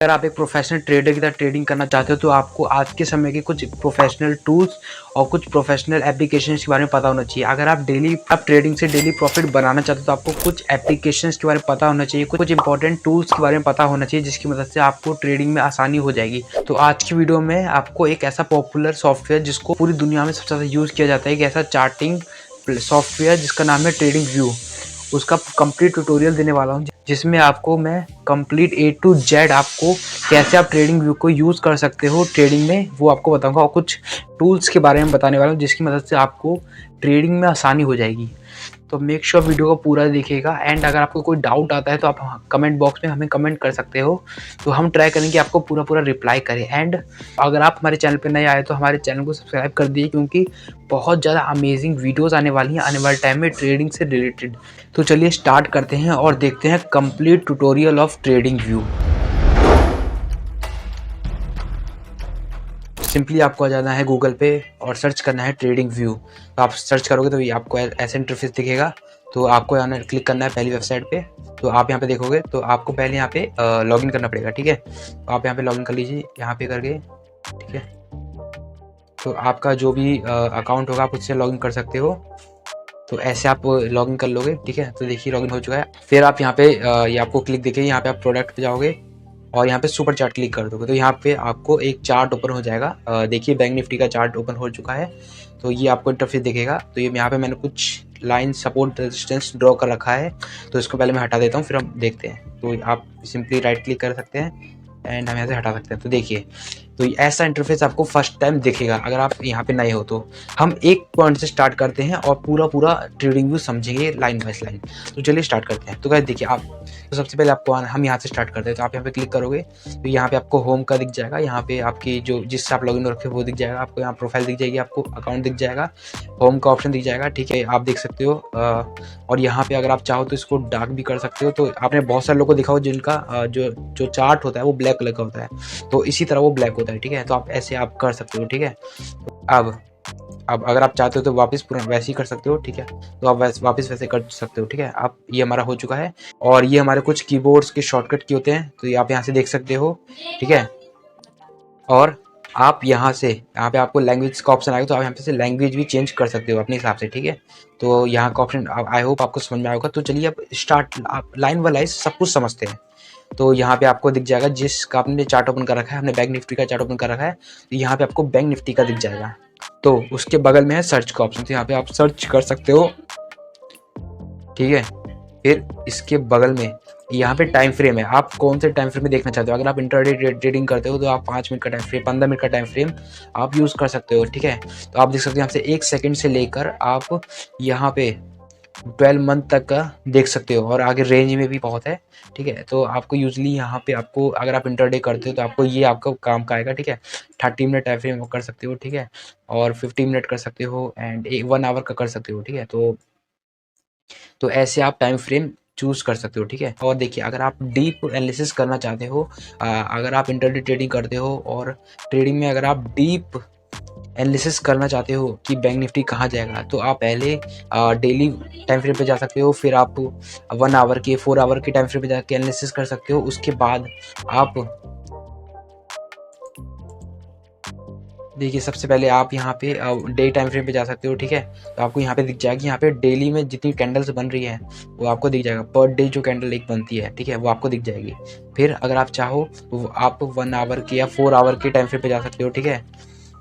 अगर आप एक प्रोफेशनल ट्रेडर की तरह ट्रेडिंग करना चाहते हो तो आपको आज के समय के कुछ प्रोफेशनल टूल्स और कुछ प्रोफेशनल एप्लीकेशंस के बारे में पता होना चाहिए। अगर आप ट्रेडिंग से डेली प्रॉफिट बनाना चाहते हो तो आपको कुछ एप्लीकेशंस के बारे में पता होना चाहिए, कुछ इंपॉर्टेंट टूल्स के बारे में पता होना चाहिए जिसकी मदद से आपको ट्रेडिंग में आसानी हो जाएगी। तो आज की वीडियो में आपको एक ऐसा पॉपुलर सॉफ्टवेयर जिसको पूरी दुनिया में सबसे ज़्यादा यूज़ किया जाता है, एक ऐसा चार्टिंग सॉफ्टवेयर जिसका नाम है ट्रेडिंग व्यू, उसका कंप्लीट ट्यूटोरियल देने वाला हूँ जिसमें आपको मैं कंप्लीट A to Z आपको कैसे आप ट्रेडिंग व्यू को यूज़ कर सकते हो ट्रेडिंग में वो आपको बताऊंगा, और कुछ टूल्स के बारे में बताने वाला हूँ जिसकी मदद से आपको ट्रेडिंग में आसानी हो जाएगी। तो मेक श्योर वीडियो को पूरा देखिएगा। एंड अगर आपको कोई डाउट आता है तो आप कमेंट बॉक्स में हमें कमेंट कर सकते हो, तो हम ट्राई करेंगे आपको पूरा रिप्लाई करें। एंड अगर आप हमारे चैनल पर नए आए तो हमारे चैनल को सब्सक्राइब कर दिए, क्योंकि बहुत ज़्यादा अमेजिंग वीडियोज़ आने वाली हैं आने वाले टाइम में ट्रेडिंग से रिलेटेड। तो चलिए स्टार्ट करते हैं और देखते हैं complete tutorial of trading view. Simply आपको आ जाना है गूगल पे और सर्च करना है ट्रेडिंग व्यू। तो आप सर्च करोगे तो ये आपको ऐसा इंटरफेस दिखेगा। तो आपको यहाँ क्लिक करना है पहली वेबसाइट पे। तो आप यहाँ पे देखोगे तो आपको पहले यहाँ पे लॉगिन करना पड़ेगा, ठीक है। तो आप यहाँ पे लॉगिन कर लीजिए यहाँ पे करके, ठीक है। तो आपका जो भी अकाउंट होगा आप उससे लॉगिन कर सकते हो। तो ऐसे आप लॉगिन कर लोगे, ठीक है। तो देखिए लॉगिन हो चुका है। फिर आप यहाँ पे ये आपको क्लिक दिखेगी, यहाँ पे आप प्रोडक्ट पे जाओगे और यहाँ पे सुपर चार्ट क्लिक कर दोगे तो यहाँ पे आपको एक चार्ट ओपन हो जाएगा। देखिए बैंक निफ्टी का चार्ट ओपन हो चुका है। तो ये आपको इंटरफेस दिखेगा। तो ये यहाँ पे मैंने कुछ लाइन सपोर्ट रेजिस्टेंस ड्रॉ कर रखा है, तो इसको पहले मैं हटा देता हूँ, फिर हम देखते हैं। तो आप सिंपली राइट क्लिक कर सकते हैं एंड हम यहाँ से हटा सकते हैं। तो देखिए तो ऐसा इंटरफेस आपको फर्स्ट टाइम दिखेगा अगर आप यहाँ पे नए हो। तो हम एक पॉइंट से स्टार्ट करते हैं और पूरा ट्रेडिंग व्यू समझेंगे लाइन बाय लाइन। तो चलिए स्टार्ट करते हैं। तो गाइस देखिए आप, तो सबसे पहले आपको हम यहाँ से स्टार्ट करते हैं। तो आप यहाँ पे क्लिक करोगे तो यहाँ पे आपको होम का दिख जाएगा, यहाँ पे आपकी जो जिससे आप लॉगिन रखे वो दिख जाएगा, आपको यहाँ प्रोफाइल दिख जाएगी, आपको अकाउंट दिख जाएगा, होम का ऑप्शन दिख जाएगा, ठीक है, आप देख सकते हो। और यहाँ पे अगर आप चाहो तो इसको डार्क भी कर सकते हो। तो आपने बहुत सारे लोगों को देखा हो जिनका जो चार्ट होता है वो ब्लैक कलर का होता है, तो इसी तरह वो ब्लैक होता है, ठीक है। तो आप ऐसे आप कर सकते हो, ठीक है। अब अगर आप चाहते हो तो वापस पूरा वैसे ही कर सकते हो, ठीक है। तो आप वापस वैसे कर सकते हो, ठीक है। आप ये हमारा हो चुका है और ये हमारे कुछ कीबोर्ड्स के शॉर्टकट की होते हैं, तो आप यहाँ से देख सकते हो, ठीक है। और आप यहाँ पे आपको लैंग्वेज का ऑप्शन आएगा, तो आप यहाँ पे से लैंग्वेज भी चेंज कर सकते हो अपने हिसाब से, ठीक है। तो यहाँ का ऑप्शन आई होप आपको समझ में आएगा। तो चलिए अब स्टार्ट, आप लाइन बाय लाइन सब कुछ समझते हैं। तो यहाँ पे आपको दिख जाएगा जिसका आपने चार्ट ओपन कर रखा है, हमने बैंक निफ्टी का चार्ट ओपन कर रखा है, तो यहाँ पे आपको बैंक निफ्टी का दिख जाएगा। तो उसके बगल में है सर्च का ऑप्शन, तो यहाँ पे आप सर्च कर सकते हो, ठीक है। फिर इसके बगल में यहाँ पे टाइम फ्रेम है, आप कौन से टाइम फ्रेम में देखना चाहते हो। अगर आप इंट्राडे ट्रेडिंग करते हो तो आप 5 मिनट का टाइम फ्रेम, 15 मिनट का टाइम फ्रेम आप यूज़ कर सकते हो, ठीक है। तो आप देख सकते हो यहाँ से 1 सेकंड से लेकर आप यहाँ पे 12 मंथ तक का देख सकते हो, और आगे रेंज में भी बहुत है, ठीक है। तो आपको यूजली यहाँ पे आपको अगर आप इंटरडे करते हो तो आपको ये आपका काम का आएगा, ठीक है। 30 मिनट टाइम फ्रेम कर सकते हो, ठीक है, और 15 मिनट कर सकते हो एंड 1 आवर का कर सकते हो, ठीक है। तो ऐसे आप टाइम फ्रेम चूज़ कर सकते हो, ठीक है। और देखिए अगर आप डीप एनालिसिस करना चाहते हो, अगर आप इंटरडे ट्रेडिंग करते हो और ट्रेडिंग में अगर आप डीप एनालिसिस करना चाहते हो कि बैंक निफ्टी कहाँ जाएगा, तो आप पहले डेली टाइम फ्रेम पे जा सकते हो, फिर आप 1 आवर के 4 आवर के टाइम फ्रेम पे जाके एनालिसिस कर सकते हो। उसके बाद आप देखिए सबसे पहले आप यहाँ पे डे टाइम फ्रेम पे जा सकते हो, ठीक है। तो आपको यहाँ पे दिख जाएगी, यहाँ पे डेली में जितनी कैंडल्स बन रही है वो आपको दिख जाएगा, पर डे जो कैंडल एक बनती है, ठीक है, वो आपको दिख जाएगी। फिर अगर आप चाहो तो आप 1 आवर के या 4 आवर के टाइम फ्रेम पे जा सकते हो, ठीक है।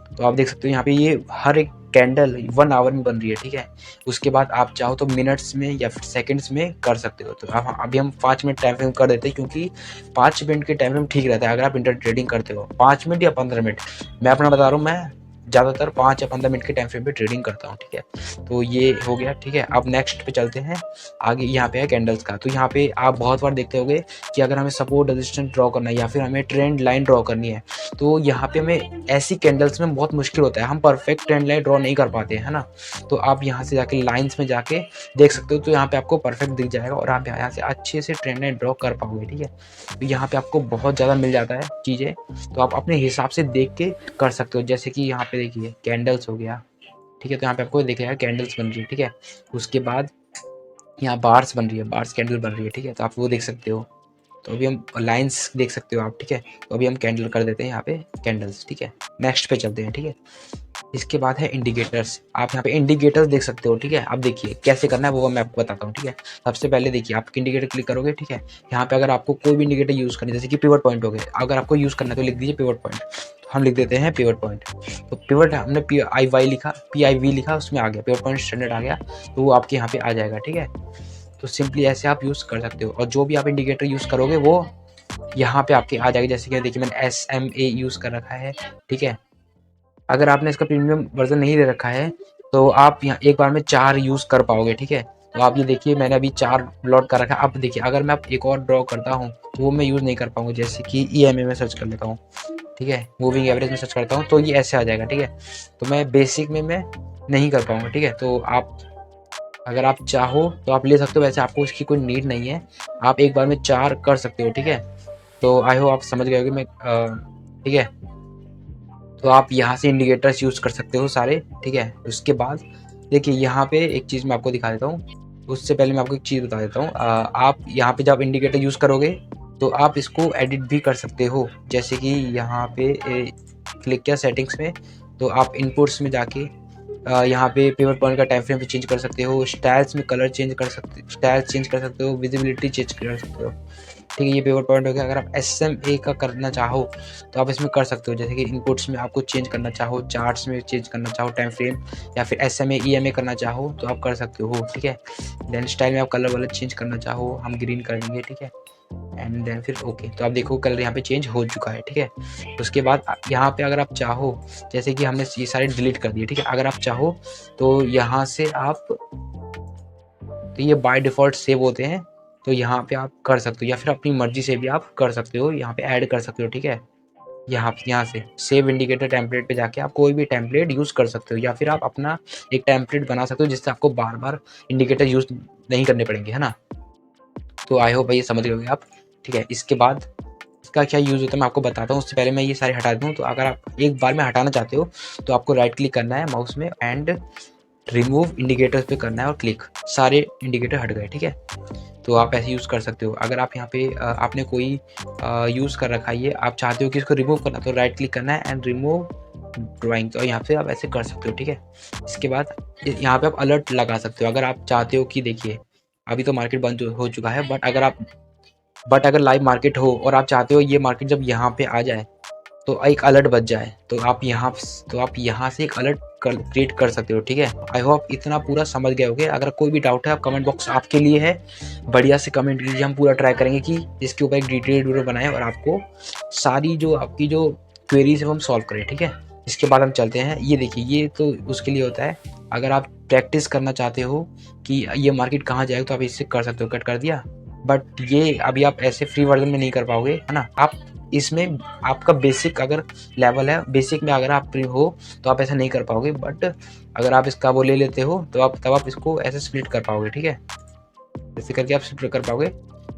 तो आप देख सकते हो यहाँ पे ये हर एक कैंडल 1 आवर में बन रही है, ठीक है। उसके बाद आप चाहो तो मिनट्स में या फिर सेकंड्स में कर सकते हो। तो आप अभी हम 5 मिनट टाइम फ्रेम कर देते हैं, क्योंकि 5 मिनट के टाइम फ्रेम ठीक रहता है अगर आप इंटर ट्रेडिंग करते हो। 5 मिनट या 15 मिनट, मैं अपना बता रहा हूँ, मैं ज़्यादातर 5 या 15 मिनट के टाइम फ्रेम पे ट्रेडिंग करता हूँ, ठीक है। तो ये हो गया, ठीक है। अब नेक्स्ट पे चलते हैं। आगे यहाँ पे है कैंडल्स का। तो यहाँ पे आप बहुत बार देखते होंगे कि अगर हमें सपोर्ट रेजिस्टेंस ड्रॉ करना है या फिर हमें ट्रेंड लाइन ड्रॉ करनी है, तो यहाँ पे हमें ऐसी कैंडल्स में बहुत मुश्किल होता है, हम परफेक्ट ट्रेंड लाइन ड्रॉ नहीं कर पाते, है ना। तो आप यहाँ से जाके लाइंस में जाके देख सकते हो, तो यहाँ पे आपको परफेक्ट दिख जाएगा और आप यहाँ से अच्छे से ट्रेंड लाइन ड्रॉ कर पाओगे, ठीक है। तो यहाँ पे आपको बहुत ज़्यादा मिल जाता है चीज़ें, तो आप अपने हिसाब से देख के कर सकते हो। जैसे कि यहाँ पे देखिए कैंडल्स हो गया, ठीक है। तो यहाँ पे आपको दिखेगा कैंडल्स बन रही है, ठीक है। उसके बाद यहाँ बार्स बन रही है, बार्स कैंडल बन रही है, ठीक है। तो आप वो देख सकते हो, तो अभी हम लाइंस देख सकते हो आप, ठीक है। तो अभी हम कैंडल कर देते हैं यहाँ पे कैंडल्स, ठीक है। नेक्स्ट पे चलते हैं, ठीक है। इसके बाद है इंडिकेटर्स। आप यहाँ पे इंडिकेटर्स देख सकते हो, ठीक है। अब देखिए कैसे करना है वो मैं आपको बताता हूँ, ठीक है। सबसे पहले देखिए आप इंडिकेटर क्लिक करोगे, ठीक है। यहाँ पे अगर आपको कोई भी इंडिकेटर यूज़ करनी है, जैसे कि पिवट पॉइंट हो गए, अगर आपको यूज़ करना है तो लिख दीजिए पिवट पॉइंट। तो हम लिख देते हैं पिवट पॉइंट। तो पिवट हमने PIY लिखा, PIV लिखा, उसमें आ गया पिवट पॉइंट स्टैंडर्ड आ गया, तो वो आपके यहाँ पे आ जाएगा, ठीक है। तो सिंपली ऐसे आप यूज़ कर सकते हो, और जो भी आप इंडिकेटर यूज़ करोगे वो यहाँ पे आपके आ जाएगा। जैसे कि देखिए मैंने SMA यूज़ कर रखा है, ठीक है। अगर आपने इसका प्रीमियम वर्जन नहीं ले रखा है तो आप यहाँ एक बार में 4 यूज़ कर पाओगे, ठीक है। तो आप ये देखिए मैंने अभी 4 लॉट कर रखा है। अब देखिए अगर मैं अब एक और ड्रॉ करता हूँ तो वो मैं यूज़ नहीं कर पाऊँगा। जैसे कि EMA में सर्च कर लेता हूँ, ठीक है, मूविंग एवरेज में सर्च करता हूँ तो ये ऐसे आ जाएगा, ठीक है। तो मैं बेसिक में मैं नहीं कर पाऊँगा, ठीक है। तो आप अगर आप चाहो तो आप ले सकते हो, वैसे आपको इसकी कोई नीड नहीं है, आप एक बार में 4 कर सकते हो, ठीक है। तो आई होप आप समझ गए होंगे मैं, ठीक है। तो आप यहाँ से इंडिकेटर्स यूज़ कर सकते हो सारे, ठीक है। उसके बाद देखिए यहाँ पे एक चीज़ मैं आपको दिखा देता हूँ। उससे पहले मैं आपको एक चीज़ बता देता हूँ। आप यहाँ पे जब इंडिकेटर यूज़ करोगे तो आप इसको एडिट भी कर सकते हो। जैसे कि यहाँ पे क्लिक किया सेटिंग्स में, तो आप इनपुट्स में जाके यहाँ पे पिवट पॉइंट का टाइम फ्रेम भी चेंज कर सकते हो, स्टाइल्स में कलर चेंज कर सकते, स्टाइल चेंज कर सकते हो, विजिबिलिटी चेंज कर सकते हो, ठीक है। ये पिवट पॉइंट हो गया। अगर आप SMA का करना चाहो तो आप इसमें कर सकते हो। जैसे कि इनपुट्स में आपको चेंज करना चाहो, चार्ट्स में चेंज करना चाहो टाइम फ्रेम, या फिर SMA EMA करना चाहो तो आप कर सकते हो, ठीक है। देन स्टाइल में आप कलर वाला चेंज करना चाहो, हम ग्रीन कर देंगे, ठीक है। एंड देन फिर ओके, तो आप देखो कलर यहाँ पे चेंज हो चुका है, ठीक है। उसके बाद यहाँ पे अगर आप चाहो, जैसे कि हमने ये सारे डिलीट कर दिए, ठीक है। अगर आप चाहो तो यहाँ से आप, तो ये बाय डिफ़ॉल्ट सेव होते हैं, तो यहाँ पे आप कर सकते हो, या फिर अपनी मर्ज़ी से भी आप कर सकते हो, यहाँ पे ऐड कर सकते हो, ठीक है। यहाँ से सेव इंडिकेटर टेम्पलेट पे जाके आप कोई भी टेम्पलेट यूज़ कर सकते हो, या फिर आप अपना एक टेम्पलेट बना सकते हो जिससे आपको बार-बार इंडिकेटर यूज़ नहीं करने पड़ेंगे, है ना। तो आई होप ये समझ गए होंगे आप, ठीक है। इसके बाद इसका क्या यूज़ होता है मैं आपको बताता हूँ। उससे पहले मैं ये सारे हटा देता हूँ। तो अगर आप एक बार में हटाना चाहते हो तो आपको राइट क्लिक करना है माउस में एंड रिमूव इंडिकेटर्स पे करना है और क्लिक, सारे इंडिकेटर हट गए, ठीक है। तो आप ऐसे यूज़ कर सकते हो। अगर आप यहाँ पे आपने कोई यूज़ कर रखा है ये, आप चाहते हो कि इसको रिमूव करना, तो राइट क्लिक करना है एंड रिमूव ड्राइंग, तो यहाँ पे आप ऐसे कर सकते हो, ठीक है। इसके बाद यहाँ पे आप अलर्ट लगा सकते हो। अगर आप चाहते हो कि देखिए अभी तो मार्केट बंद हो चुका है, बट अगर लाइव मार्केट हो और आप चाहते हो ये मार्केट जब यहाँ पे आ जाए तो एक अलर्ट बज जाए, तो आप यहाँ से एक अलर्ट क्रिएट कर सकते हो, ठीक है। आई होप इतना पूरा समझ गए होगे। अगर कोई भी डाउट है आप कमेंट बॉक्स आपके लिए है, बढ़िया से कमेंट कीजिए। हम पूरा ट्राई करेंगे कि इसके ऊपर एक डिटेल्ड वीडियो बनाएं और आपको सारी जो आपकी जो क्वेरीज है हम सॉल्व करें, ठीक है। इसके बाद हम चलते हैं, ये देखिए ये तो उसके लिए होता है अगर आप प्रैक्टिस करना चाहते हो कि ये मार्केट कहाँ जाएगा तो आप इससे कर सकते हो। कट कर दिया, बट ये अभी आप ऐसे फ्री वर्जन में नहीं कर पाओगे, है ना। आप इसमें आपका बेसिक अगर लेवल है, बेसिक में अगर आप हो तो आप ऐसा नहीं कर पाओगे, बट अगर आप इसका वो ले लेते हो तो आप इसको ऐसे स्प्लिट कर पाओगे, ठीक है। ऐसे करके आप स्प्लिट कर पाओगे,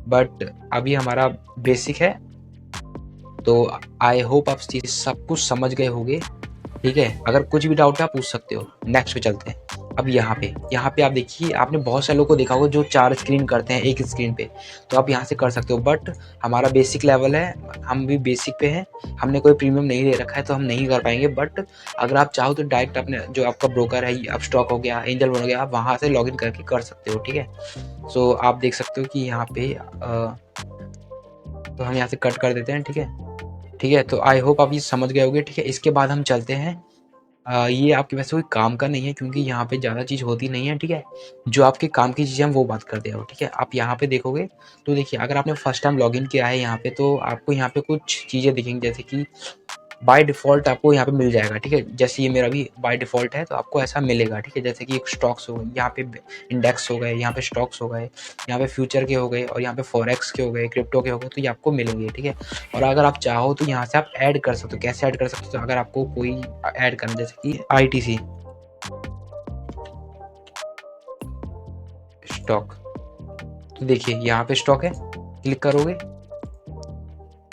बट अभी हमारा बेसिक है। तो आई होप आप चीज़ सब कुछ समझ गए होंगे, ठीक है। अगर कुछ भी डाउट है आप पूछ सकते हो। नेक्स्ट पे चलते हैं। अब यहाँ पे आप देखिए, आपने बहुत सारे लोगों को देखा होगा जो 4 स्क्रीन करते हैं एक स्क्रीन पे, तो आप यहाँ से कर सकते हो। बट हमारा बेसिक लेवल है, हम भी बेसिक पे हैं, हमने कोई प्रीमियम नहीं ले रखा है तो हम नहीं कर पाएंगे। बट अगर आप चाहो तो डायरेक्ट अपने जो आपका ब्रोकर है, अपस्टॉक हो गया, एंजल वन हो गया, आप वहाँ से लॉगिन करके कर सकते हो, ठीक है। सो आप देख सकते हो कि यहाँ पे तो हम यहाँ से कट कर देते हैं, ठीक है। ठीक है, तो आई होप आप ये समझ गए होंगे, ठीक है। इसके बाद हम चलते हैं, ये आपके वैसे कोई काम का नहीं है क्योंकि यहाँ पे ज़्यादा चीज़ होती नहीं है, ठीक है। जो आपके काम की चीज़ें हम वो बात करते हैं, ठीक है। आप यहाँ पे देखोगे तो देखिए अगर आपने फर्स्ट टाइम लॉगिन किया है यहाँ पे, तो आपको यहाँ पे कुछ चीज़ें दिखेंगी, जैसे कि बाय डिफ़ॉल्ट आपको यहाँ पे मिल जाएगा, ठीक है। जैसे ये मेरा भी बाय डिफ़ॉल्ट है तो आपको ऐसा मिलेगा, ठीक है। जैसे कि एक स्टॉक्स हो गए, यहाँ पे इंडेक्स हो गए, यहाँ पे स्टॉक्स हो गए, यहाँ पे फ्यूचर के हो गए, और यहाँ पे फॉरेक्स के हो गए, क्रिप्टो के हो गए, तो ये आपको मिलेंगे, ठीक है। और अगर आप चाहो तो यहाँ से आप ऐड कर सकते हो। कैसे ऐड कर सकते हो? तो अगर आपको कोई ऐड करना, जैसे कि ITC स्टॉक, तो देखिए यहाँ पे स्टॉक है, क्लिक करोगे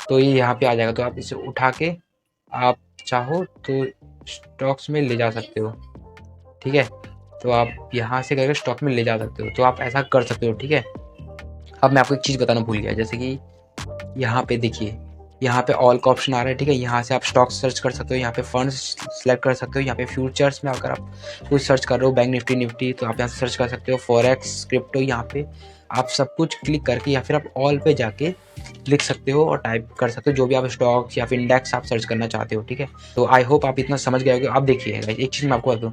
तो ये यहाँ पे आ जाएगा। तो आप इसे उठा के आप चाहो तो स्टॉक्स में ले जा सकते हो, ठीक है। तो आप यहाँ से करके स्टॉक में ले जा सकते हो, तो आप ऐसा कर सकते हो, ठीक है। अब मैं आपको एक चीज़ बताना भूल गया, जैसे कि यहाँ पे देखिए, यहाँ पे ऑल का ऑप्शन आ रहा है, ठीक है। यहाँ से आप स्टॉक सर्च कर सकते हो, यहाँ पे फंड्स सेलेक्ट कर सकते हो, यहाँ पे फ्यूचर्स में अगर आप कुछ सर्च कर रहे हो, बैंक निफ्टी तो आप यहाँ से सर्च कर सकते हो, फॉरेक्स, क्रिप्टो, यहाँ पे आप सब कुछ क्लिक करके या फिर आप ऑल पे जाके लिख सकते हो और टाइप कर सकते हो जो भी आप स्टॉक्स या फिर इंडेक्स आप सर्च करना चाहते हो, ठीक है। तो आई होप आप इतना समझ गए होगे। अब देखिए एक चीज़ मैं आपको बता दूँ,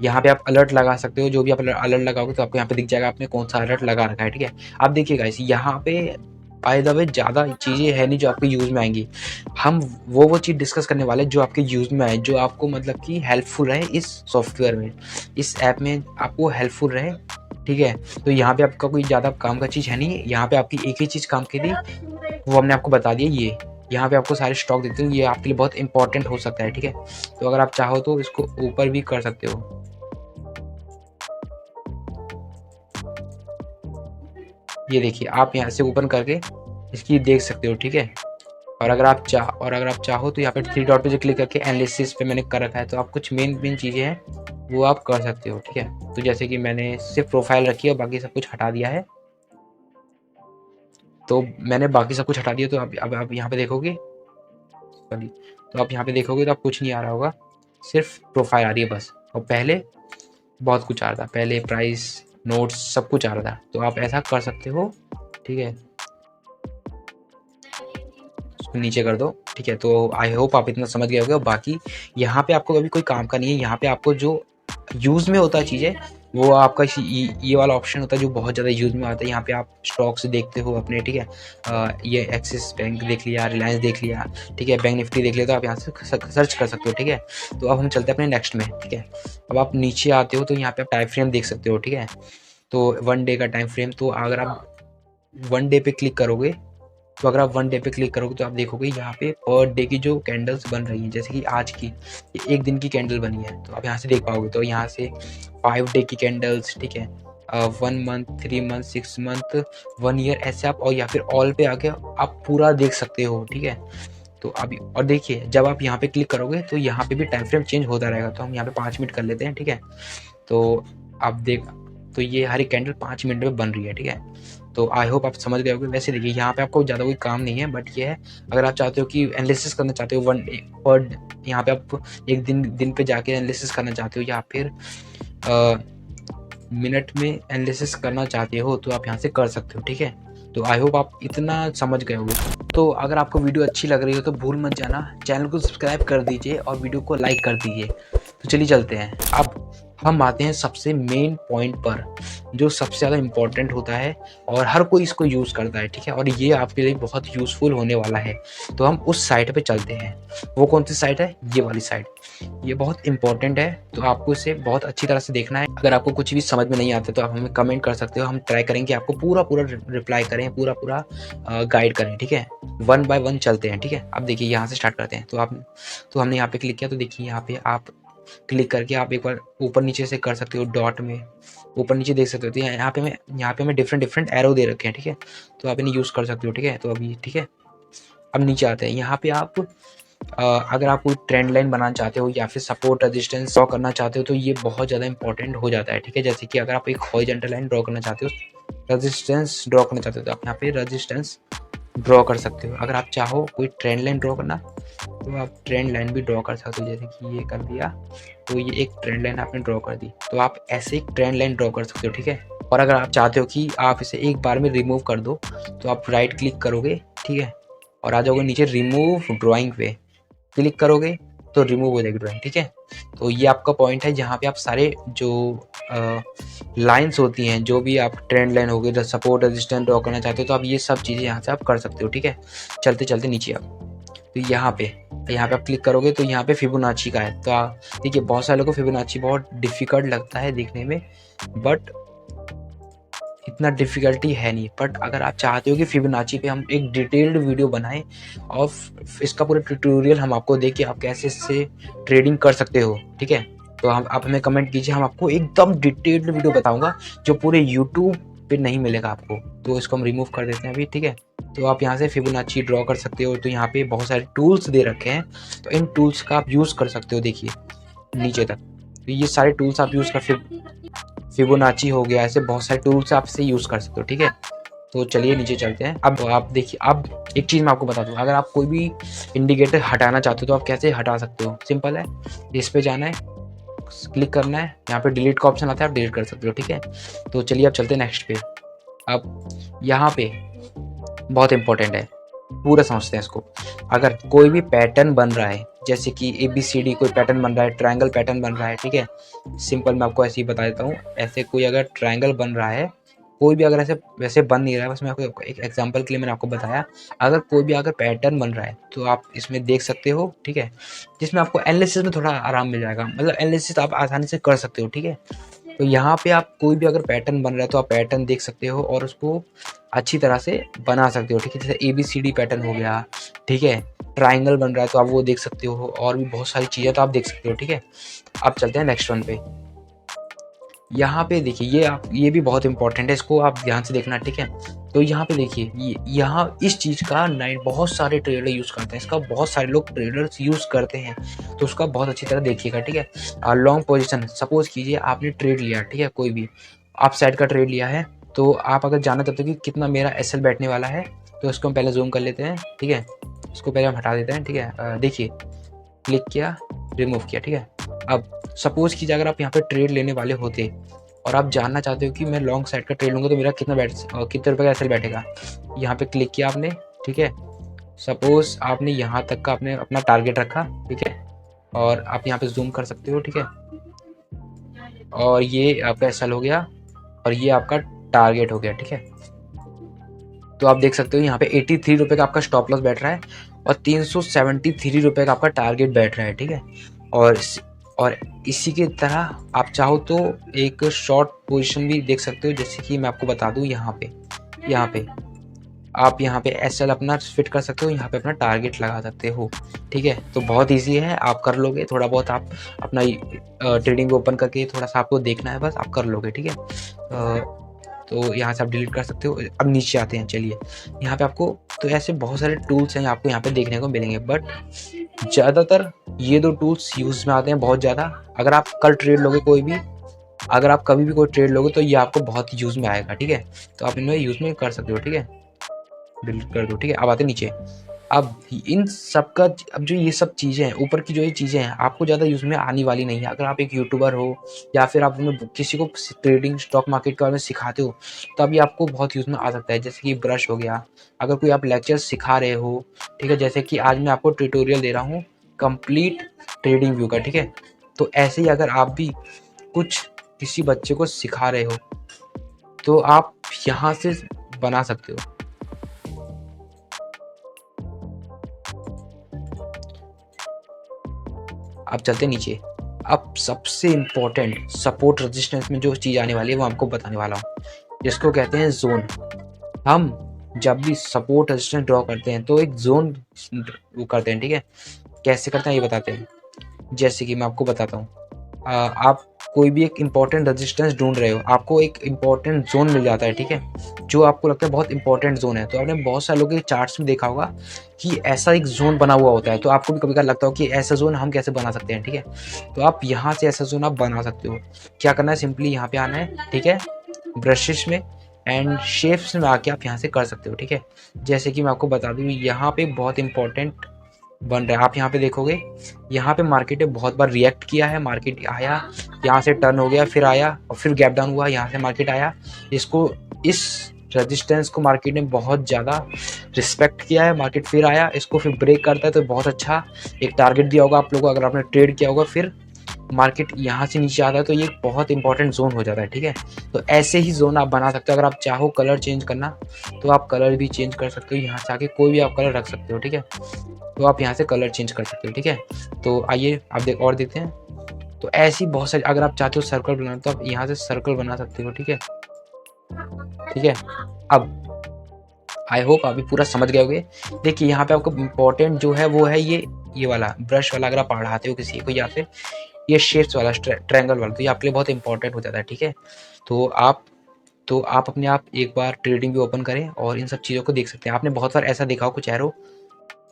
यहाँ पे आप अलर्ट लगा सकते हो, जो भी आप अलर्ट लगाओगे तो आपको यहाँ पे दिख जाएगा आपने कौन सा अलर्ट लगा रखा है, ठीक है। अब देखिए गाइस, यहाँ पे बाय द वे ज़्यादा चीज़ें है नहीं जो आपके यूज़ में आएंगी। हम वो चीज़ डिस्कस करने वाले जो आपके यूज़ में आए, जो आपको मतलब कि हेल्पफुल रहे इस सॉफ्टवेयर में, इस ऐप में आपको हेल्पफुल रहे, ठीक है। तो यहाँ पे आपका कोई ज़्यादा काम का चीज़ है नहीं, यहाँ पे आपकी एक ही चीज़ काम की थी, वो हमने आपको बता दिया। ये यहाँ पे आपको सारे स्टॉक देते हैं, ये आपके लिए बहुत इंपॉर्टेंट हो सकता है, ठीक है। तो अगर आप चाहो तो इसको ऊपर भी कर सकते हो, ये देखिए आप यहाँ से ओपन करके इसकी देख सकते हो, ठीक है। और अगर आप चाहो तो यहाँ पे 3 डॉट पे जो क्लिक करके एनालिसिस पे मैंने कर रखा है, तो आप कुछ मेन चीज़ें हैं वो आप कर सकते हो, ठीक है। तो जैसे कि मैंने सिर्फ प्रोफाइल रखी है और बाकी सब कुछ हटा दिया है, तो मैंने बाकी सब कुछ हटा दिया। तो अब आप यहाँ पे देखोगे, सॉरी, तो आप यहाँ पे देखोगे तो आप कुछ नहीं आ रहा होगा, सिर्फ प्रोफाइल आ रही है बस। और पहले बहुत कुछ आ रहा था, पहले प्राइस, नोट्स, सब कुछ आ रहा था। तो आप ऐसा कर सकते हो, ठीक है। उसको नीचे कर दो, ठीक है। तो आई होप आप इतना समझ गए होगे। बाकी यहाँ पे आपको कभी कोई काम का नहीं है, यहाँ पे आपको जो यूज़ में होता है चीज़ें, वो आपका ये वाला ऑप्शन होता है जो बहुत ज़्यादा यूज़ में आता है। यहाँ पे आप स्टॉक्स देखते हो अपने, ठीक है। ये एक्सिस बैंक देख लिया, रिलायंस देख लिया, ठीक है, बैंक निफ्टी देख लिया, तो आप यहाँ से सर्च कर सकते हो, ठीक है। तो अब हम चलते हैं अपने नेक्स्ट में, ठीक है। अब आप नीचे आते हो तो यहाँ पे आप टाइम फ्रेम देख सकते हो, ठीक है। तो 1 डे का टाइम फ्रेम, तो अगर आप 1 डे पे क्लिक करोगे, तो अगर आप 1 डे पे क्लिक करोगे तो आप देखोगे यहाँ पे पर डे की जो कैंडल्स बन रही हैं, जैसे कि आज की ये 1 दिन की कैंडल बनी है, तो आप यहाँ से देख पाओगे। तो यहाँ से 5 डे की कैंडल्स, ठीक है, 1 मंथ, 3 मंथ, 6 मंथ, 1 ईयर, ऐसे आप, और या फिर ऑल पे आके आप पूरा देख सकते हो, ठीक है। तो अभी और देखिए जब आप यहाँ पे क्लिक करोगे तो यहाँ पे भी टाइम फ्रेम चेंज होता रहेगा। तो हम यहाँ पे 5 मिनट कर लेते हैं, ठीक है। तो आप देख, तो ये हर एक कैंडल 5 मिनट में बन रही है, ठीक है। तो आई होप आप समझ गए होंगे। वैसे देखिए यहाँ पे आपको ज़्यादा कोई काम नहीं है, बट ये है अगर आप चाहते हो कि एनालिसिस करना चाहते हो 1 डे, और यहाँ पे आप एक दिन पे जाके एनालिसिस करना चाहते हो, या फिर मिनट में एनालिसिस करना चाहते हो, तो आप यहाँ से कर सकते हो, ठीक है। तो आई होप आप इतना समझ गए होंगे। तो अगर आपको वीडियो अच्छी लग रही हो तो भूल मत जाना, चैनल को सब्सक्राइब कर दीजिए और वीडियो को लाइक कर दीजिए। तो चलिए चलते हैं, अब हम आते हैं सबसे मेन पॉइंट पर, जो सबसे ज़्यादा इम्पोर्टेंट होता है और हर कोई इसको यूज़ करता है, ठीक है। और ये आपके लिए बहुत यूज़फुल होने वाला है। तो हम उस साइट पे चलते हैं। वो कौन सी साइट है? ये वाली साइट। ये बहुत इंपॉर्टेंट है, तो आपको इसे बहुत अच्छी तरह से देखना है। अगर आपको कुछ भी समझ में नहीं आता तो आप हमें कमेंट कर सकते हो, हम ट्राई करेंगे आपको पूरा रिप्लाई करें, पूरा गाइड करें, ठीक है। 1 बाय 1 चलते हैं, ठीक है। अब देखिए यहाँ से स्टार्ट करते हैं। तो हमने यहाँ पे क्लिक किया, तो देखिए यहाँ पे आप क्लिक करके आप एक बार ऊपर नीचे से कर सकते हो, डॉट में ऊपर नीचे देख सकते हो। तो यहाँ पे हमें डिफरेंट एरो दे रखे हैं, ठीक है। तो आप इन्हें यूज़ कर सकते हो, ठीक है। तो अभी ठीक है, अब नीचे आते हैं। यहाँ पे आप अगर आप कोई ट्रेंड लाइन बनाना चाहते हो या फिर सपोर्ट रेजिस्टेंस ड्रॉ करना चाहते हो, तो ये बहुत ज़्यादा इंपॉर्टेंट हो जाता है, ठीक है। जैसे कि अगर आप एक हॉरिजॉन्टल लाइन ड्रॉ करना चाहते हो, रेजिस्टेंस ड्रॉ करना चाहते हो, तो आप यहाँ पे रेजिस्टेंस ड्रॉ कर सकते हो। अगर आप चाहो कोई ट्रेंड लाइन ड्रॉ करना, तो आप ट्रेंड लाइन भी ड्रॉ कर सकते हो। जैसे कि ये कर दिया, तो ये एक ट्रेंड लाइन आपने ड्रॉ कर दी, तो आप ऐसे एक ट्रेंड लाइन ड्रॉ कर सकते हो, ठीक है। और अगर आप चाहते हो कि आप इसे एक बार में रिमूव कर दो, तो आप राइट क्लिक करोगे, ठीक है, और आ जाओगे नीचे रिमूव ड्राइंग पे क्लिक करोगे तो रिमूव हो जाएगी ड्राइंग, ठीक है। तो ये आपका पॉइंट है जहाँ पे आप सारे जो लाइंस होती हैं, जो भी आप ट्रेंड लाइन हो गई, सपोर्ट रेजिस्टेंस ड्रॉ करना चाहते हो, तो आप ये सब चीज़ें यहाँ से आप कर सकते हो, ठीक है। चलते चलते नीचे आप, तो यहाँ पे आप क्लिक करोगे तो यहाँ पे फिबोनाची का है। तो देखिए बहुत सारे लोगों को फिबोनाची बहुत डिफ़िकल्ट लगता है देखने में, बट इतना डिफ़िकल्टी है नहीं। बट अगर आप चाहते हो कि फिबोनाची पे हम एक डिटेल्ड वीडियो बनाएं और इसका पूरा ट्यूटोरियल हम आपको दें कि आप कैसे इससे ट्रेडिंग कर सकते हो, ठीक है, तो आप हमें कमेंट कीजिए, हम आपको एकदम डिटेल्ड वीडियो बताऊंगा जो पूरे यूट्यूब पे नहीं मिलेगा आपको। तो इसको हम रिमूव कर देते हैं अभी, ठीक है। तो आप यहाँ से फिबोनाची ड्रॉ कर सकते हो। तो यहाँ पे बहुत सारे टूल्स दे रखे हैं, तो इन टूल्स का आप यूज़ कर सकते हो। देखिए नीचे तक, तो ये सारे टूल्स आप यूज़ कर, फिबोनाची हो गया, ऐसे बहुत सारे टूल्स आप इसे यूज़ कर सकते हो, ठीक है। तो चलिए नीचे चलते हैं। अब आप देखिए, अब एक चीज़ मैं आपको बता दूँ, अगर आप कोई भी इंडिकेटर हटाना चाहते हो तो आप कैसे हटा सकते हो। सिंपल है, इस पे जाना है, क्लिक करना है, यहाँ पे डिलीट का ऑप्शन आता है, आप डिलीट कर सकते हो। ठीक है, तो चलिए अब चलते हैं नेक्स्ट पे। अब यहाँ पे बहुत इंपॉर्टेंट है, पूरा समझते हैं इसको। अगर कोई भी पैटर्न बन रहा है, जैसे कि ABCD कोई पैटर्न बन रहा है, ट्रायंगल पैटर्न बन रहा है, ठीक है, सिंपल मैं आपको ऐसे ही बता देता हूँ। ऐसे कोई अगर ट्रायंगल बन रहा है, कोई भी अगर ऐसे वैसे बन नहीं रहा है, बस मैं आपको एक एग्जांपल के लिए मैंने आपको बताया। अगर कोई भी अगर पैटर्न बन रहा है तो आप इसमें देख सकते हो, ठीक है, जिसमें आपको एनालिसिस में थोड़ा आराम मिल जाएगा, मतलब एनालिसिस आप आसानी से कर सकते हो। ठीक है, तो यहाँ पे आप कोई भी अगर पैटर्न बन रहा है तो आप पैटर्न देख सकते हो और उसको अच्छी तरह से बना सकते हो। ठीक है, जैसे ABCD पैटर्न हो गया, ठीक है, ट्रायंगल बन रहा है तो आप वो देख सकते हो, और भी बहुत सारी चीज़ें तो आप देख सकते हो। ठीक है, अब चलते हैं नेक्स्ट वन पे। यहाँ पे देखिए, ये भी बहुत इंपॉर्टेंट है, इसको आप ध्यान से देखना। ठीक है, तो यहाँ पे देखिए, यहाँ इस चीज़ का बहुत सारे ट्रेडर यूज़ करते हैं, इसका बहुत सारे लोग ट्रेडर्स यूज़ करते हैं, तो उसका बहुत अच्छी तरह देखिएगा। ठीक है, लॉन्ग पोजीशन, सपोज कीजिए आपने ट्रेड लिया, ठीक है, कोई भी आप साइड का ट्रेड लिया है, तो आप अगर जानना चाहते हो कि कितना मेरा SL बैठने वाला है, तो इसको हम पहले जूम कर लेते हैं। ठीक है, इसको पहले हम हटा देते हैं। ठीक है, देखिए, क्लिक किया, रिमूव किया। ठीक है, अब सपोज कीजिए अगर आप यहाँ पे ट्रेड लेने वाले होते और आप जानना चाहते हो कि मैं लॉन्ग साइड का ट्रेड लूँगा तो मेरा कितने रुपए का SL बैठेगा, यहाँ पे क्लिक किया आपने। ठीक है, सपोज आपने यहाँ तक का आपने अपना टारगेट रखा, ठीक है, और आप यहाँ पे जूम कर सकते हो। ठीक है, और ये आपका SL हो गया और ये आपका टारगेट हो गया। ठीक है, तो आप देख सकते हो यहाँ पे 83 रुपये का आपका स्टॉप लॉस बैठ रहा है और 373 रुपये का आपका टारगेट बैठ रहा है। ठीक है, और इसी की तरह आप चाहो तो एक शॉर्ट पोजीशन भी देख सकते हो, जैसे कि मैं आपको बता दूं, यहाँ पे आप यहाँ पे SL अपना फिट कर सकते हो, यहाँ पे अपना टारगेट लगा सकते हो। ठीक है, तो बहुत इजी है, आप कर लोगे। थोड़ा बहुत आप अपना ट्रेडिंग ओपन करके थोड़ा सा आपको देखना है, बस आप कर लोगे। ठीक है, तो यहाँ से आप डिलीट कर सकते हो। अब नीचे आते हैं, चलिए यहाँ पे आपको तो ऐसे बहुत सारे टूल्स हैं आपको यहाँ पे देखने को मिलेंगे, बट ज़्यादातर ये दो टूल्स यूज़ में आते हैं बहुत ज़्यादा। अगर आप कल ट्रेड लोगे कोई भी, अगर आप कभी भी कोई ट्रेड लोगे तो ये आपको बहुत यूज़ में आएगा। ठीक है, तो आप इनमें यूज़ में कर सकते हो। ठीक है, डिलीट कर दो। ठीक है, अब आते नीचे। अब इन सब का, अब जो ये सब चीज़ें हैं, ऊपर की जो ये चीज़ें हैं, आपको ज़्यादा यूज़ में आने वाली नहीं है। अगर आप एक यूट्यूबर हो या फिर आप किसी को ट्रेडिंग स्टॉक मार्केट के बारे में सिखाते हो, तब ये आपको बहुत यूज़ में आ सकता है। जैसे कि ब्रश हो गया, अगर कोई आप लेक्चर सिखा रहे हो, ठीक है, जैसे कि आज मैं आपको ट्यूटोरियल दे रहा हूँ कंप्लीट ट्रेडिंग व्यू का। ठीक है, तो ऐसे ही अगर आप भी कुछ किसी बच्चे को सिखा रहे हो तो आप यहाँ से बना सकते हो। अब चलते नीचे। अब सबसे इम्पोर्टेंट सपोर्ट रेजिस्टेंस में जो चीज़ आने वाली है वो आपको बताने वाला हूँ, जिसको कहते हैं जोन। हम जब भी सपोर्ट रेजिस्टेंस ड्रॉ करते हैं तो एक जोन वो करते हैं। ठीक है, कैसे करते हैं ये बताते हैं। जैसे कि मैं आपको बताता हूँ, आप कोई भी एक इम्पॉर्टेंट रेजिस्टेंस ढूंढ रहे हो, आपको एक इम्पॉर्टेंट जोन मिल जाता है। ठीक है, जो आपको लगता है बहुत इंपॉर्टेंट जोन है, तो आपने बहुत सारे लोगों के चार्ट्स में देखा होगा कि ऐसा एक जोन बना हुआ होता है, तो आपको भी कभी कभी लगता हो कि ऐसा जोन हम कैसे बना सकते हैं। ठीक है, तो आप यहाँ से ऐसा जोन आप बना सकते हो। क्या करना है, सिंपली यहाँ पे आना है। ठीक है, ब्रशेस में एंड शेप्स में आके आप यहाँ से कर सकते हो। ठीक है, जैसे कि मैं आपको बता दूँ, यहाँ पे बहुत इंपॉर्टेंट बन रहा है। आप यहाँ पे देखोगे, यहाँ पे मार्केट ने बहुत बार रिएक्ट किया है, मार्केट आया, यहाँ से टर्न हो गया, फिर आया और फिर गैप डाउन हुआ, यहाँ से मार्केट आया। इस रेजिस्टेंस को मार्केट ने बहुत ज़्यादा रिस्पेक्ट किया है, मार्केट फिर आया, इसको फिर ब्रेक करता है तो बहुत अच्छा एक टारगेट दिया होगा आप लोगों को, अगर आपने ट्रेड किया होगा। फिर मार्केट यहाँ से नीचे आता है तो ये बहुत इंपॉर्टेंट जोन हो जाता है। ठीक है, तो ऐसे ही जोन आप बना सकते हो। अगर आप चाहो कलर चेंज करना तो आप कलर भी चेंज कर सकते हो, यहाँ से आके कोई भी आप कलर रख सकते हो। ठीक है, तो आप यहाँ से कलर चेंज कर सकते हो। ठीक है, तो आइए आप देखते हैं। तो ऐसी बहुत सारी, अगर आप चाहते हो सर्कल बनाना तो आप यहाँ से सर्कल बना सकते हो। ठीक है, अब आई होप अभी पूरा समझ गए होगे। देखिए यहाँ पे आपको इम्पोर्टेंट जो है वो है ये वाला ब्रश वाला, अगर आप पढ़ाते हो किसी को, या फिर ये शेप्स वाला ट्रायंगल वाला, तो ये आपके लिए बहुत इंपॉर्टेंट हो जाता है। ठीक है, तो आप अपने आप एक बार ट्रेडिंग भी ओपन करें और इन सब चीज़ों को देख सकते हैं। आपने बहुत बार ऐसा देखा हो, कुछ एरो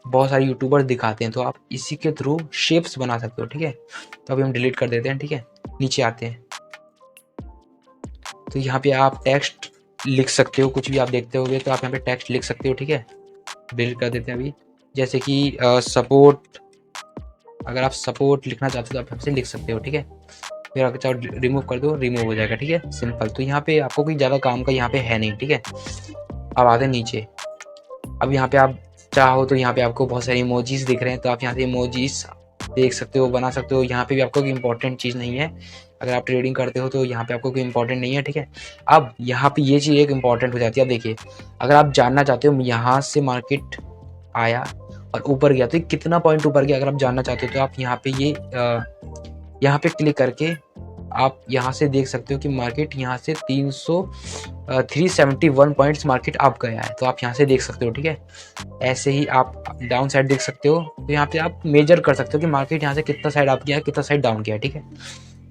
बहुत सारे यूट्यूबर्स दिखाते हैं, तो आप इसी के थ्रू शेप्स बना सकते हो। ठीक है, तो अभी हम डिलीट कर देते हैं। ठीक है, नीचे आते हैं, तो यहाँ पे आप टेक्स्ट लिख सकते हो, कुछ भी आप देखते होगे तो आप यहाँ पे टेक्स्ट लिख सकते हो, ठीक है। बिल्ड कर देते हैं अभी, जैसे कि सपोर्ट, अगर आप सपोर्ट लिखना चाहते हो तो आप यहाँ से लिख सकते हो, ठीक है। फिर अगर चाहो रिमूव कर दो, रिमूव हो जाएगा, ठीक है, सिंपल। तो यहाँ पे आपको कोई ज़्यादा काम का यहाँ पे है नहीं, ठीक है। अब आते हैं नीचे। अब यहाँ पे आप चाहो तो यहाँ पे आपको बहुत सारे इमोजीज दिख रहे हैं, तो आप यहाँ से इमोजीज देख सकते हो, बना सकते हो। यहाँ पे भी आपको कोई इंपॉर्टेंट चीज़ नहीं है, अगर आप ट्रेडिंग करते हो तो यहाँ पे आपको कोई इंपॉर्टेंट नहीं है, ठीक है। अब यहाँ पे ये चीज़ एक इंपॉर्टेंट हो जाती है। अब देखिए, अगर आप जानना चाहते हो यहाँ से मार्केट आया और ऊपर गया तो कितना पॉइंट ऊपर गया, अगर आप जानना चाहते हो तो आप यहाँ पे ये यहाँ पे क्लिक करके आप यहाँ से देख सकते हो कि मार्केट यहाँ से 371 पॉइंट्स मार्केट अप गया है, तो आप यहाँ से देख सकते हो, ठीक है। ऐसे ही आप डाउन साइड देख सकते हो, तो यहाँ पे आप मेजर कर सकते हो कि मार्केट यहाँ से कितना साइड अप गया है, कितना साइड डाउन गया है, ठीक है।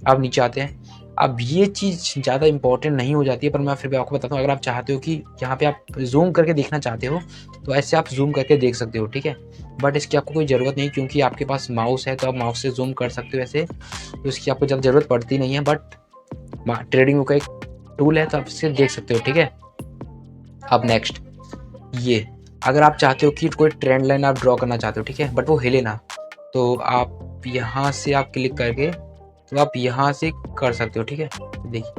अब नीचे आते हैं। अब ये चीज़ ज़्यादा इंपॉर्टेंट नहीं हो जाती है, पर मैं फिर भी आपको बताता हूँ। अगर आप चाहते हो कि यहाँ पे आप जूम करके देखना चाहते हो तो ऐसे आप जूम करके देख सकते हो, ठीक है। बट इसकी आपको कोई ज़रूरत नहीं, क्योंकि आपके पास माउस है तो आप माउस से जूम कर सकते हो ऐसे, तो इसकी आपको ज़्यादा ज़रूरत पड़ती नहीं है। बट ट्रेडिंग का एक टूल है तो आप इससे देख सकते हो, ठीक है। अब नेक्स्ट, ये अगर आप चाहते हो कि कोई ट्रेंड लाइन आप ड्रॉ करना चाहते हो, ठीक है, बट वो हिले ना, तो आप यहाँ से आप क्लिक करके तो आप यहाँ से कर सकते हो, ठीक है। देखिए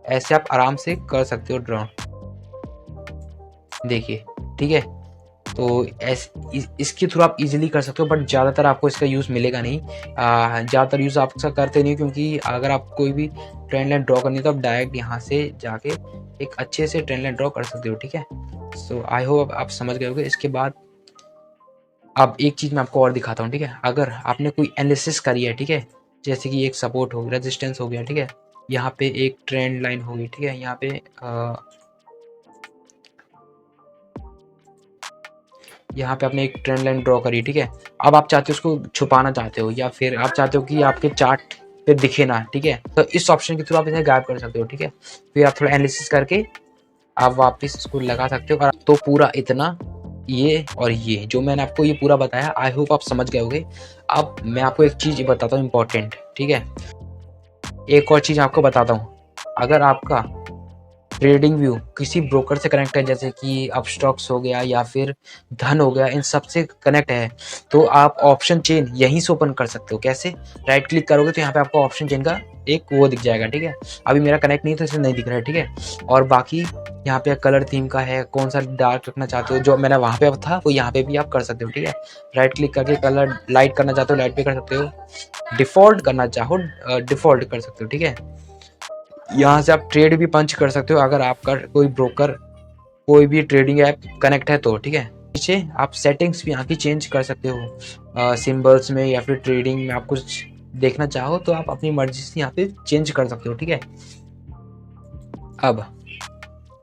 ऐसे आप आराम से कर सकते हो ड्रॉ, देखिए, ठीक है। तो इसके थ्रू आप इजीली कर सकते हो, बट ज़्यादातर आपको इसका यूज़ मिलेगा नहीं। ज़्यादातर यूज़ आप इसका करते नहीं, क्योंकि अगर आप कोई भी ट्रेंड लाइन ड्रॉ करनी है तो आप डायरेक्ट यहाँ से जाके एक अच्छे से ट्रेंड लाइन ड्रॉ कर सकते हो, ठीक है। सो आई होप आप समझ गए होंगे। इसके बाद अब एक चीज़ मैं आपको और दिखाता हूँ, ठीक है। अगर आपने कोई एनालिसिस करी है, ठीक है, जैसे कि एक सपोर्ट हो गया, रेजिस्टेंस हो गया, ठीक है, यहाँ पे एक ट्रेंड लाइन होगी, ठीक है, यहाँ पे आपने एक ट्रेंड लाइन ड्रॉ करी, ठीक है। अब आप चाहते हो उसको छुपाना चाहते हो, या फिर आप चाहते हो कि आपके चार्ट पे दिखे ना, ठीक है, तो इस ऑप्शन के थ्रू आप इसे गायब कर सकते हो, ठीक है। फिर आप थोड़ा एनालिसिस करके आप वापस इसको लगा सकते हो। और तो पूरा इतना ये और ये जो मैंने आपको ये पूरा बताया, आई होप आप समझ गए होंगे। अब मैं आपको एक चीज़ बताता हूँ इम्पोर्टेंट, ठीक है। एक और चीज़ आपको बताता हूँ, अगर आपका ट्रेडिंग व्यू किसी ब्रोकर से कनेक्ट है, जैसे कि अपस्टॉक्स हो गया या फिर धन हो गया, इन सब से कनेक्ट है, तो आप ऑप्शन चेन यहीं से ओपन कर सकते हो। कैसे? राइट क्लिक करोगे तो यहाँ पे आपको ऑप्शन चेन का एक वो दिख जाएगा, ठीक है। अभी मेरा कनेक्ट नहीं तो इसलिए नहीं दिख रहा है, ठीक है। और बाकी यहाँ पे कलर थीम का है, कौन सा डार्क रखना चाहते हो, जो मैंने वहाँ पे था वो यहाँ पे भी आप कर सकते हो, ठीक है। राइट क्लिक करके कलर लाइट करना चाहते हो लाइट पे कर सकते हो, डिफ़ॉल्ट करना चाहो डिफ़ॉल्ट कर सकते हो, ठीक है। यहाँ से आप ट्रेड भी पंच कर सकते हो, अगर आपका कोई ब्रोकर कोई भी ट्रेडिंग ऐप कनेक्ट है तो, ठीक है। नीचे आप सेटिंग्स भी यहाँ की चेंज कर सकते हो, सिंबल्स में या फिर ट्रेडिंग में आप कुछ देखना चाहो तो आप अपनी मर्जी से यहाँ पे चेंज कर सकते हो, ठीक है।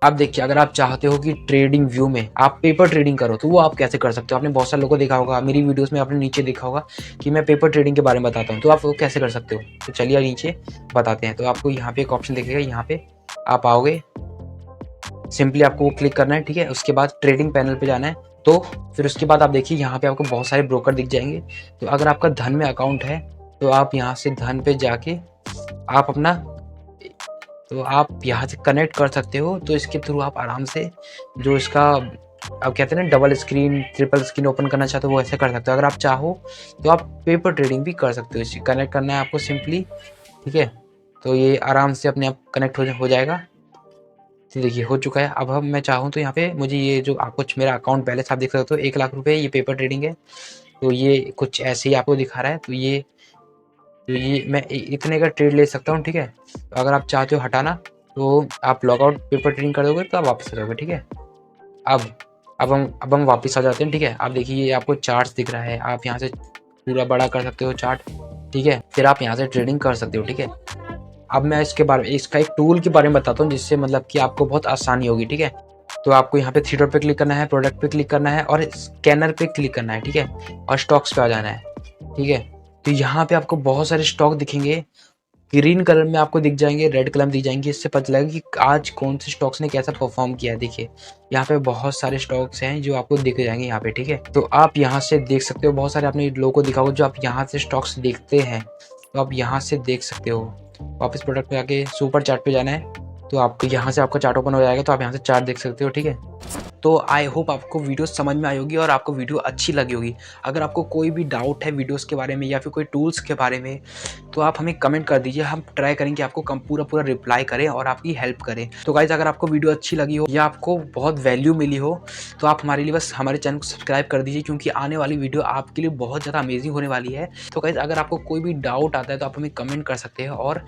अब देखिए, अगर आप चाहते हो कि ट्रेडिंग व्यू में आप पेपर ट्रेडिंग करो तो वो आप कैसे कर सकते हो। आपने बहुत सारे लोगों को देखा होगा, मेरी वीडियोस में आपने नीचे देखा होगा कि मैं पेपर ट्रेडिंग के बारे में बताता हूँ, तो आप वो कैसे कर सकते हो। तो चलिए नीचे बताते हैं। तो आपको यहाँ पे एक ऑप्शन दिखेगा, यहाँ पे आप आओगे, सिंपली आपको वो क्लिक करना है, ठीक है। उसके बाद ट्रेडिंग पैनल पे जाना है, तो फिर उसके बाद आप देखिए यहाँ पे आपको बहुत सारे ब्रोकर दिख जाएंगे। तो अगर आपका धन में अकाउंट है तो आप यहाँ से धन पे जाके आप अपना तो आप यहाँ से कनेक्ट कर सकते हो। तो इसके थ्रू आप आराम से जो इसका अब कहते हैं ना double screen triple screen open करना चाहते हो वो ऐसे कर सकते हो। अगर आप चाहो तो आप पेपर ट्रेडिंग भी कर सकते हो। इसे कनेक्ट करना है आपको सिंपली, ठीक है। तो ये आराम से अपने आप कनेक्ट हो जाएगा। तो देखिए हो चुका है। अब हम मैं चाहूँ तो यहाँ पे मुझे ये जो आपको मेरा अकाउंट बैलेंस आप देख सकते हो 1 लाख रुपये, ये पेपर ट्रेडिंग है। तो ये कुछ ऐसे ही आपको दिखा रहा है। तो ये मैं इतने का ट्रेड ले सकता हूँ, ठीक है। तो अगर आप चाहते हो हटाना तो आप लॉगआउट पेपर ट्रेडिंग कर दोगे तो आप वापस आ जाओगे, ठीक है। अब हम वापस आ जाते हैं, ठीक है। आप देखिए ये आपको चार्ट्स दिख रहा है, आप यहाँ से पूरा बड़ा कर सकते हो चार्ट, ठीक है। फिर आप यहाँ से ट्रेडिंग कर सकते हो, ठीक है। अब मैं इसका एक टूल के बारे में बताता हूँ जिससे मतलब कि आपको बहुत आसानी होगी, ठीक है। तो आपको यहाँ पे थ्री डॉट पे क्लिक करना है, प्रोडक्ट पे क्लिक करना है और स्कैनर पे क्लिक करना है, ठीक है। और स्टॉक्स पे आ जाना है, ठीक है। तो यहाँ पे आपको बहुत सारे स्टॉक दिखेंगे, ग्रीन कलर में आपको दिख जाएंगे, रेड कलर में दिख जाएंगे। इससे पता लगेगा कि आज कौन से स्टॉक्स ने कैसा परफॉर्म किया है। देखिए यहाँ पे बहुत सारे स्टॉक्स हैं जो आपको दिख जाएंगे यहाँ पे, ठीक है। तो आप यहाँ से देख सकते हो, बहुत सारे आपने लोगों को दिखा होगा जो आप यहाँ से स्टॉक्स देखते हैं, तो आप यहाँ से देख सकते हो। वापस प्रोडक्ट पे आके सुपर चार्ट पे जाना है, तो आपको यहाँ से आपका चार्ट ओपन हो जाएगा, तो आप यहाँ से चार्ट देख सकते हो, ठीक है। तो आई होप आपको वीडियो समझ में आई होगी और आपको वीडियो अच्छी लगी होगी। अगर आपको कोई भी डाउट है वीडियोस के बारे में या फिर कोई टूल्स के बारे में, तो आप हमें कमेंट कर दीजिए, हम ट्राई करेंगे आपको पूरा रिप्लाई करें और आपकी हेल्प करें। तो गाइज अगर आपको वीडियो अच्छी लगी हो या आपको बहुत वैल्यू मिली हो, तो आप हमारे लिए बस हमारे चैनल को सब्सक्राइब कर दीजिए, क्योंकि आने वाली वीडियो आपके लिए बहुत ज़्यादा अमेजिंग होने वाली है। तो गाइज अगर आपको कोई भी डाउट आता है तो आप हमें कमेंट कर सकते हैं, और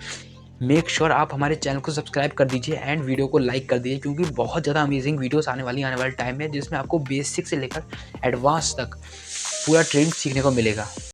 मेक श्योर आप हमारे चैनल को सब्सक्राइब कर दीजिए एंड वीडियो को लाइक कर दीजिए, क्योंकि बहुत ज़्यादा अमेजिंग वीडियोस आने वाले टाइम में, जिसमें आपको बेसिक से लेकर एडवांस तक पूरा ट्रेडिंग सीखने को मिलेगा।